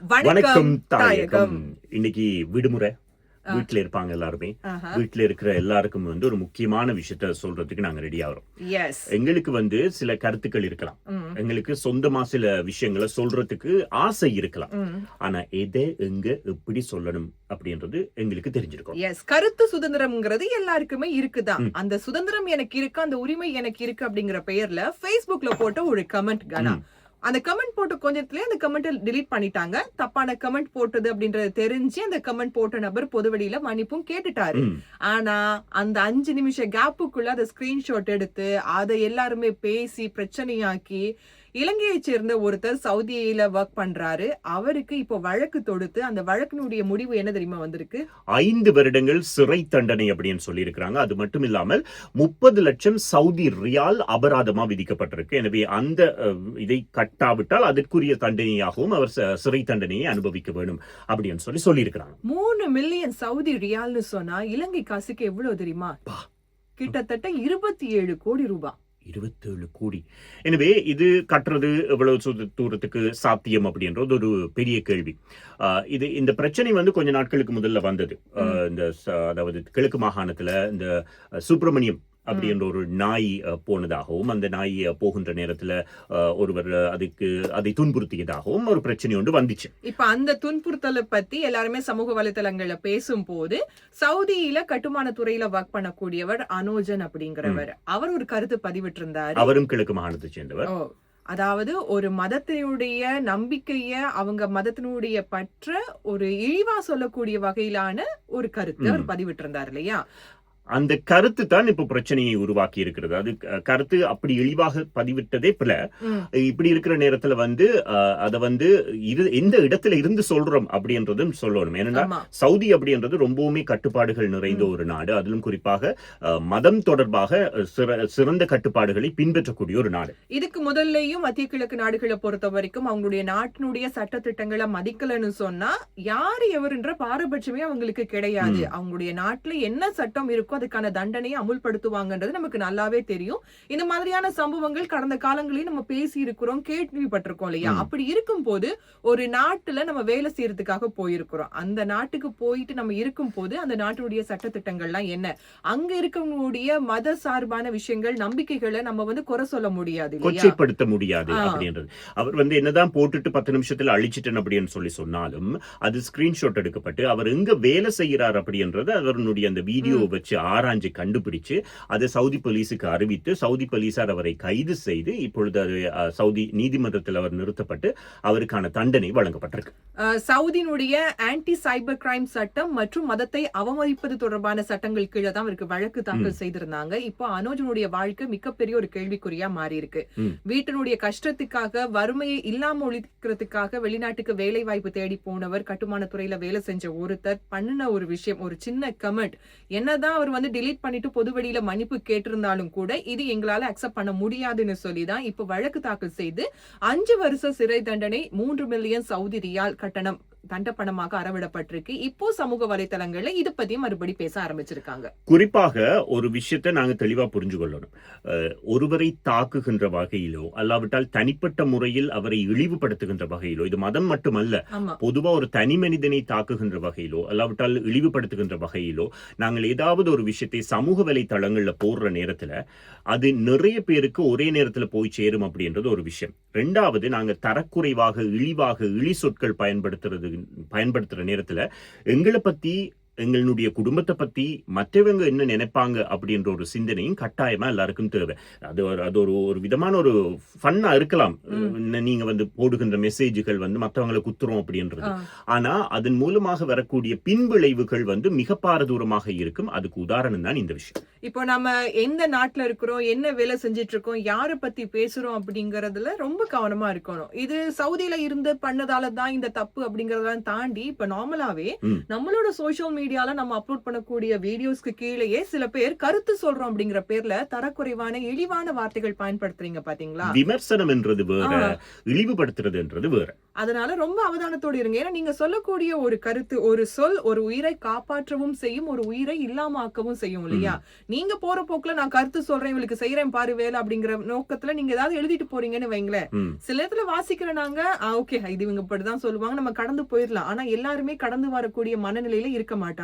வணக்கம் தாயகம். இன்னைக்கு விடுமுறை, வீட்டுல இருப்பாங்க எல்லாருமே. வீட்டுல இருக்கிற எல்லாருக்கும் ஒரு முக்கியமான விஷயத்த சொல்றதுக்கு நாங்க ரெடி ஆகிறோம். எங்களுக்கு சில கருத்துக்கள் இருக்கலாம், எங்களுக்கு சொந்தமா சில விஷயங்களை சொல்றதுக்கு ஆசை இருக்கலாம். ஆனா எதை எங்க எப்படி சொல்லணும் அப்படின்றது எங்களுக்கு தெரிஞ்சிருக்கும். கருத்து சுதந்திரம்ங்கிறது எல்லாருக்குமே இருக்குதான். அந்த சுதந்திரம் எனக்கு இருக்கு, அந்த உரிமை எனக்கு இருக்கு அப்படிங்கிற பெயர்ல Facebookல போட்ட ஒரு கமெண்ட் கனா, அந்த கமெண்ட் போட்ட கொஞ்சத்திலே அந்த கமெண்ட் டிலீட் பண்ணிட்டாங்க. தப்பான கமெண்ட் போட்டது அப்படின்றது தெரிஞ்சு அந்த கமெண்ட் போட்ட நபர் பொதுவெளியில மன்னிப்பும் கேட்டுட்டாரு. ஆனா அந்த 5 நிமிஷ கேப்புக்குள்ள அதை ஸ்கிரீன்ஷாட் எடுத்து அதை எல்லாருமே பேசி பிரச்சனையாக்கி, இலங்கையை சேர்ந்த ஒருத்தர் சவுதியில ஒர்க் பண்றாரு. அவருக்கு இப்போ வழக்கு தொடுத்து அந்த வழக்கினுடைய முடிவு என்ன தெரியுமா வந்திருக்கு? 5 வருடங்கள் சிறை தண்டனை அப்படின்னு சொல்லி இருக்கிறாங்க. அது மட்டும் இல்லாமல் 30 லட்சம் சவுதி ரியால் அபராதமா விதிக்கப்பட்டிருக்கு. எனவே அந்த இதை கட்டாவிட்டால் அதற்குரிய தண்டனையாகவும் அவர் சிறை தண்டனையை அனுபவிக்க வேண்டும் அப்படின்னு சொல்லி இருக்கிறாங்க. 3 மில்லியன் சவுதி ரியால்னு சொன்னா இலங்கை காசுக்கு எவ்வளவு தெரியுமா? கிட்டத்தட்ட 27 கோடி ரூபாய். 27 கோடி. எனவே இது கட்டுறது எவ்வளவு தூரத்துக்கு சாத்தியம் அப்படின்றது ஒரு பெரிய கேள்வி. இந்த பிரச்சனை கொஞ்ச நாட்களுக்கு முதல்ல வந்தது. அதாவது கிழக்கு மாகாணத்துல இந்த சுப்பிரமணியம் அப்படின்ற ஒரு நாய் போனதாகவும், அந்த நாய் போகின்ற நேரத்துல ஒருவர் அதை துன்புறுத்தியதாகவும் ஒரு பிரச்சனை ஒன்று வந்துச்சு. இப்ப அந்த துன்புறுத்தலை பத்தி எல்லாருமே சமூக வலைதளங்கள்ல பேசும் போது, சவுதியில கட்டுமான துறையில ஒர்க் பண்ணக்கூடியவர் அனோஜன் அப்படிங்கிறவர், அவர் ஒரு கருத்து பதிவிட்டு இருந்தார். அவரும் கிழக்கு மாகாணத்தை சேர்ந்தவர். அதாவது ஒரு மதத்தினுடைய நம்பிக்கைய, அவங்க மதத்தினுடைய பற்ற ஒரு இழிவா சொல்லக்கூடிய வகையிலான ஒரு கருத்து அவர் பதிவிட்டு இருந்தார் இல்லையா? அந்த கருத்து தான் இப்ப பிரச்சனையை உருவாக்கி இருக்கிறது. அது கருத்து அப்படி இழிவாக பதிவிட்டதே பிற. இப்படி இருக்கிற நேரத்துல அத எந்த இடத்துல இருந்து சொல்றோம் அப்படின்றதும் சொல்லணும். ஏன்னா சவுதி அப்படின்றது ரொம்பவுமே கட்டுப்பாடுகள் நிறைந்த ஒரு நாடு. அதிலும் குறிப்பாக மதம் தொடர்பாக சிறந்த கட்டுப்பாடுகளை பின்பற்றக்கூடிய ஒரு நாடு. இதுக்கு முதல்லையும் மத்திய கிழக்கு நாடுகளை பொறுத்த வரைக்கும் அவங்களுடைய நாட்டினுடைய சட்ட திட்டங்களை மதிக்கலன்னு சொன்னா யாரு எவருன்ற பாரபட்சமே அவங்களுக்கு கிடையாது. அவங்களுடைய நாட்டுல என்ன சட்டம் இருக்கோ அதுக்கான தண்டனையை அமுல்படுத்துவாங்கன்றது நமக்கு நல்லாவே தெரியும். இந்த மாதிரியான சம்பவங்கள் கடந்த காலங்களையும் நம்ம பேசி இருக்கிறோம், கேள்விப்பட்டிருக்கோம் இல்லையா? அப்படி இருக்கும் போது ஒரு நாட்டுல நம்ம வேலை செய்யறதுக்காக போயிருக்கிறோம். அந்த நாட்டுக்கு போயிட்டு நம்ம இருக்கும் போது அந்த நாட்டுடைய சட்டத்திட்டங்கள்லாம் என்ன, அங்க இருக்கக்கூடிய மத சார்பான விஷயங்கள், நம்பிக்கைகளை நம்ம குறை சொல்ல முடியாது, கொச்சைப்படுத்த முடியாது அப்படின்றது. அவர் என்னதான் போட்டுட்டு 10 நிமிஷத்துல அழிச்சிட்டேன் அப்படின்னு சொன்னாலும் அது ஸ்கிரீன்ஷாட் எடுக்கப்பட்டு அவர் எங்க வேலை செய்யறார் அப்படின்றது அவருடைய அந்த வீடியோ வச்சு ஆராய்ச்சி கண்டுபிடிச்சு அதை சவுதி போலீஸுக்கு அறிவித்து சவுதி போலீசார் அவரை கைது செய்து இப்பொழுது சவுதி நீதிமன்றத்தில் அவர் நிறுத்தப்பட்டு அவருக்கான தண்டனை வழங்கப்பட்டிருக்கு. சவுதியினுடைய ஆன்டி சைபர் கிரைம் சட்டம் மற்றும் மதத்தை அவமதிப்பது தொடர்பான சட்டங்கள் கீழே தான் அவருக்கு வழக்கு தாக்கல் செய்திருந்தாங்க. இப்போ அனோஜனுடைய வாழ்க்கை மிகப்பெரிய ஒரு கேள்விக்குறியா மாறி இருக்கு. வீட்டினுடைய கஷ்டத்துக்காக, வறுமையை இல்லாம ஒழிக்கிறதுக்காக வெளிநாட்டுக்கு வேலை வாய்ப்பு தேடி போனவர், கட்டுமான துறையில வேலை செஞ்ச ஒருத்தர் பண்ணின ஒரு விஷயம், ஒரு சின்ன கமெண்ட், என்னதான் அவர் டிலீட் பண்ணிட்டு பொதுவெளியில மன்னிப்பு கேட்டிருந்தாலும் கூட இது எங்களால அக்செப்ட் பண்ண முடியாதுன்னு சொல்லிதான் இப்ப வழக்கு தாக்கல் செய்து 5 வருஷ சிறை தண்டனை, 3 மில்லியன் சவுதி ரியால் கட்டணம் தண்டப்பணமாக அறவிடப்பட்டிருக்கு. இப்போ சமூக வலைதளங்கள்ல இதை பத்தியும் மறுபடி பேச ஆரம்பிச்சிருக்காங்க. குறிப்பாக ஒரு விஷயத்தை நாங்க தெளிவா புரிஞ்சு கொள்ளணும். ஒருவரை தாக்குகின்ற வகையிலோ அல்லாவிட்டால் தனிப்பட்ட முறையில் அவரை இழிவுபடுத்துகின்ற வகையிலோ, இது மதம் மட்டுமல்ல, பொதுவா ஒரு தனி மனிதனை தாக்குகின்ற வகையிலோ அல்லாவிட்டால் இழிவுபடுத்துகின்ற வகையிலோ நாங்கள் ஏதாவது ஒரு விஷயத்தை சமூக வலைதளங்கள்ல போடுற நேரத்துல அது நிறைய பேருக்கு ஒரே நேரத்துல போய் சேரும் அப்படின்றது ஒரு விஷயம். 2வது, நாங்க தரக்குறைவாக, இழிவாக, இழி சொற்கள் பயன்படுத்துற நேரத்துல எங்களை பத்தி, எங்களுடைய குடும்பத்தை பத்தி மற்றவங்க என்ன நினைப்பாங்க அப்படின்ற ஒரு சிந்தனையும் கட்டாயமா எல்லாருக்கும் தேவை. அது ஒரு விதமான ஒரு ஃபன்னா இருக்கலாம். நீங்க போடுகின்ற மெசேஜ்கள் மற்றவங்களை குத்துறோம் அப்படின்றது. ஆனா அதன் மூலமாக வரக்கூடிய பின்விளைவுகள் மிக பாரதூரமாக இருக்கும். அதுக்கு உதாரணம் தான் இந்த விஷயம். இப்போ நம்ம எந்த நாட்டுல இருக்கிறோம், என்ன வேலை செஞ்சிட்டு இருக்கோம், யாரை பத்தி பேசுறோம் அப்படிங்கறதுல ரொம்ப கவனமா இருக்கணும். இது சவுதியில இருந்து பண்ணதாலதான் இந்த தப்பு அப்படிங்கறதெல்லாம் தாண்டி இப்ப நார்மலாவே நம்மளோட சோசியல் மீடியா மீடியால நம்ம அப்லோட் பண்ணக்கூடிய வீடியோஸ்க்கு கீழேயே சில பேர் கருத்து சொல்றோம் அப்படிங்கிற பேர்ல தரக்குறைவான இழிவான வார்த்தைகள் பயன்படுத்துறீங்க பாத்தீங்களா? விமர்சனம் என்றது வேற, இழிவுபடுத்துறது என்றது வேற. அதனால ரொம்ப அவதானத்தோடு இருங்க. ஏன்னா நீங்க சொல்லக்கூடிய ஒரு கருத்து, ஒரு சொல் ஒரு உயிரை காப்பாற்றவும் செய்யும், ஒரு உயிரை இல்லாம செய்யும் இல்லையா? நீங்க போற போக்குல நான் கருத்து சொல்றேன், இவளுக்கு செய்யறேன் பாரு வேலை அப்படிங்கிற நோக்கத்துல நீங்க ஏதாவது எழுதிட்டு போறீங்கன்னு வைங்களேன். சில இடத்துல வாசிக்கிற நாங்க ஓகே இது இவங்க இப்படிதான் சொல்லுவாங்க, நம்ம கடந்து போயிடலாம். ஆனா எல்லாருமே கடந்து வரக்கூடிய மனநிலையில இருக்க மாட்டாங்க.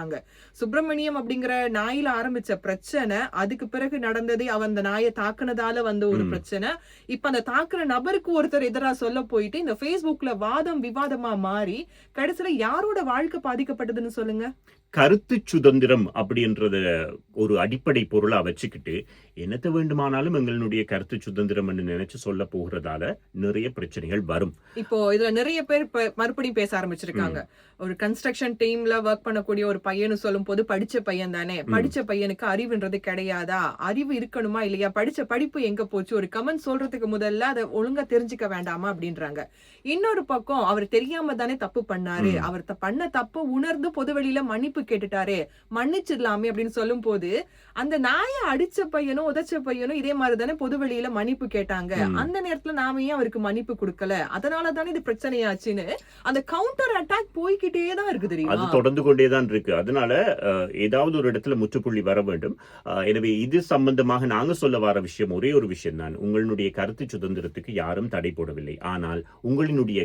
சுப்பிரமணியம் அப்படிங்கிற நாயில ஆரம்பிச்ச பிரச்சனை, அதுக்கு பிறகு நடந்தது அவன் அந்த நாயை தாக்குனதால வந்த ஒரு பிரச்சனை. இப்ப அந்த தாக்குற நபருக்கு ஒருத்தர் எதிரா சொல்ல போயிட்டு இந்த Facebookல வாதம் விவாதமா மாறி கடைசியில யாரோட வாழ்க்கை பாதிக்கப்பட்டதுன்னு சொல்லுங்க? கருத்து சுதந்திரம் அப்படின்றத ஒரு அடிப்படை பொருளா வச்சுக்கிட்டு என்னத்த வேண்டுமானாலும் எங்களுடைய கருத்து சுதந்திரம் நினைச்சு சொல்ல போகிறதால நிறைய பிரச்சனைகள் வரும். இப்போ இதுல நிறைய பேர் மறுபடியும் பேச ஆரம்பிச்சிருக்காங்க. ஒரு கன்ஸ்ட்ரக்ஷன் டீம்ல ஒர்க் பண்ணக்கூடிய ஒரு பையனு சொல்லும் போது படிச்ச பையன் தானே, படிச்ச பையனுக்கு அறிவுன்றது கிடையாதா, அறிவு இருக்கணுமா இல்லையா, படிச்ச படிப்பு எங்க போச்சு, ஒரு கமெண்ட் சொல்றதுக்கு முதல்ல அதை ஒழுங்கா தெரிஞ்சுக்க வேண்டாமா அப்படின்றாங்க. இன்னொரு பக்கம் அவர் தெரியாம தானே தப்பு பண்ணாரு, அவர் பண்ண தப்பு உணர்ந்து பொதுவெளியில மன்னிப்பு கேட்டுட்டாரு, மன்னிச்சிடலாமே அப்படின்னு சொல்லும் போது அந்த நாயை அடிச்ச பையனும் உதைச்ச பையனும் இதே மாதிரி தானே பொதுவெளியில மன்னிப்பு கேட்டாங்க. அந்த நேரத்துல நாம ஏன் அவருக்கு மன்னிப்பு கொடுக்கல, அதனால தானே இது பிரச்சனையாச்சுன்னு அந்த கவுண்டர் அட்டாக் போய்கிட்டே தான் இருக்கு தெரியுமா? அது தொடர்ந்து கொண்டேதான் இருக்கு. அதனால ஏதாவது ஒரு இடத்துல முற்றுப்புள்ளி வர வேண்டும். எனவே இது சம்பந்தமாக நாங்க சொல்ல வர விஷயம் ஒரே ஒரு விஷயம் தான். உங்களுடைய கருத்து சுதந்திரத்துக்கு யாரும் தடை போடவில்லை. ஆனால் உங்களுடைய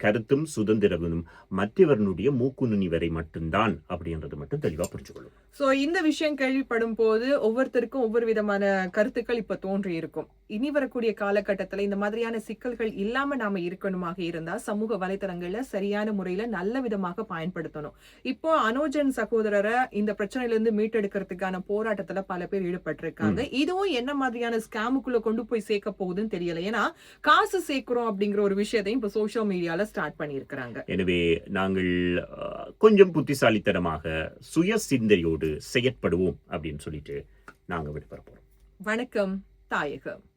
கருத்தும் சுதந்திரமும் மற்றவர்களுடைய மூக்குநுனி வரை மட்டும்தான் அப்படின்றது மட்டும் தெளிவா புரிஞ்சுக்கொள்ளும். சோ இந்த விஷயம் கேள்விப்படும் போது ஒவ்வொருத்தருக்கும் ஒவ்வொரு விதமான கருத்துக்கள் இப்ப தோன்றி இருக்கும். இனி வரக்கூடிய காலகட்டத்துல இந்த மாதிரியான சிக்கல்கள் இல்லாம நாம இருக்கணுமாக இருந்தா சமூக வலைதளங்கள்ல சரியான முறையில நல்ல விதமாக பயன்படுத்தணும். இப்போ அனோஜன் சகோதரரை இந்த பிரச்சனையில இருந்து மீட்டெடுக்கிறதுக்கான போராட்டத்துல பல பேர் ஈடுபட்டிருக்காங்க. இதுவும் என்ன மாதிரியான ஸ்கேமுக்குள்ள கொண்டு போய் சேர்க்க போகுதுன்னு தெரியல. ஏன்னா காசு சேர்க்கிறோம் அப்படிங்கிற ஒரு விஷயத்தையும் இப்ப சோசியல் மீடியால ஸ்டார்ட் பண்ணியிருக்கிறாங்க. எனவே நாங்கள் கொஞ்சம் புத்திசாலித்தனமாக சுய சிந்தையோடு செயற்படுவோம் அப்படின்னு சொல்லிட்டு நாங்க விடுபட போறோம். வணக்கம் தாயகம்.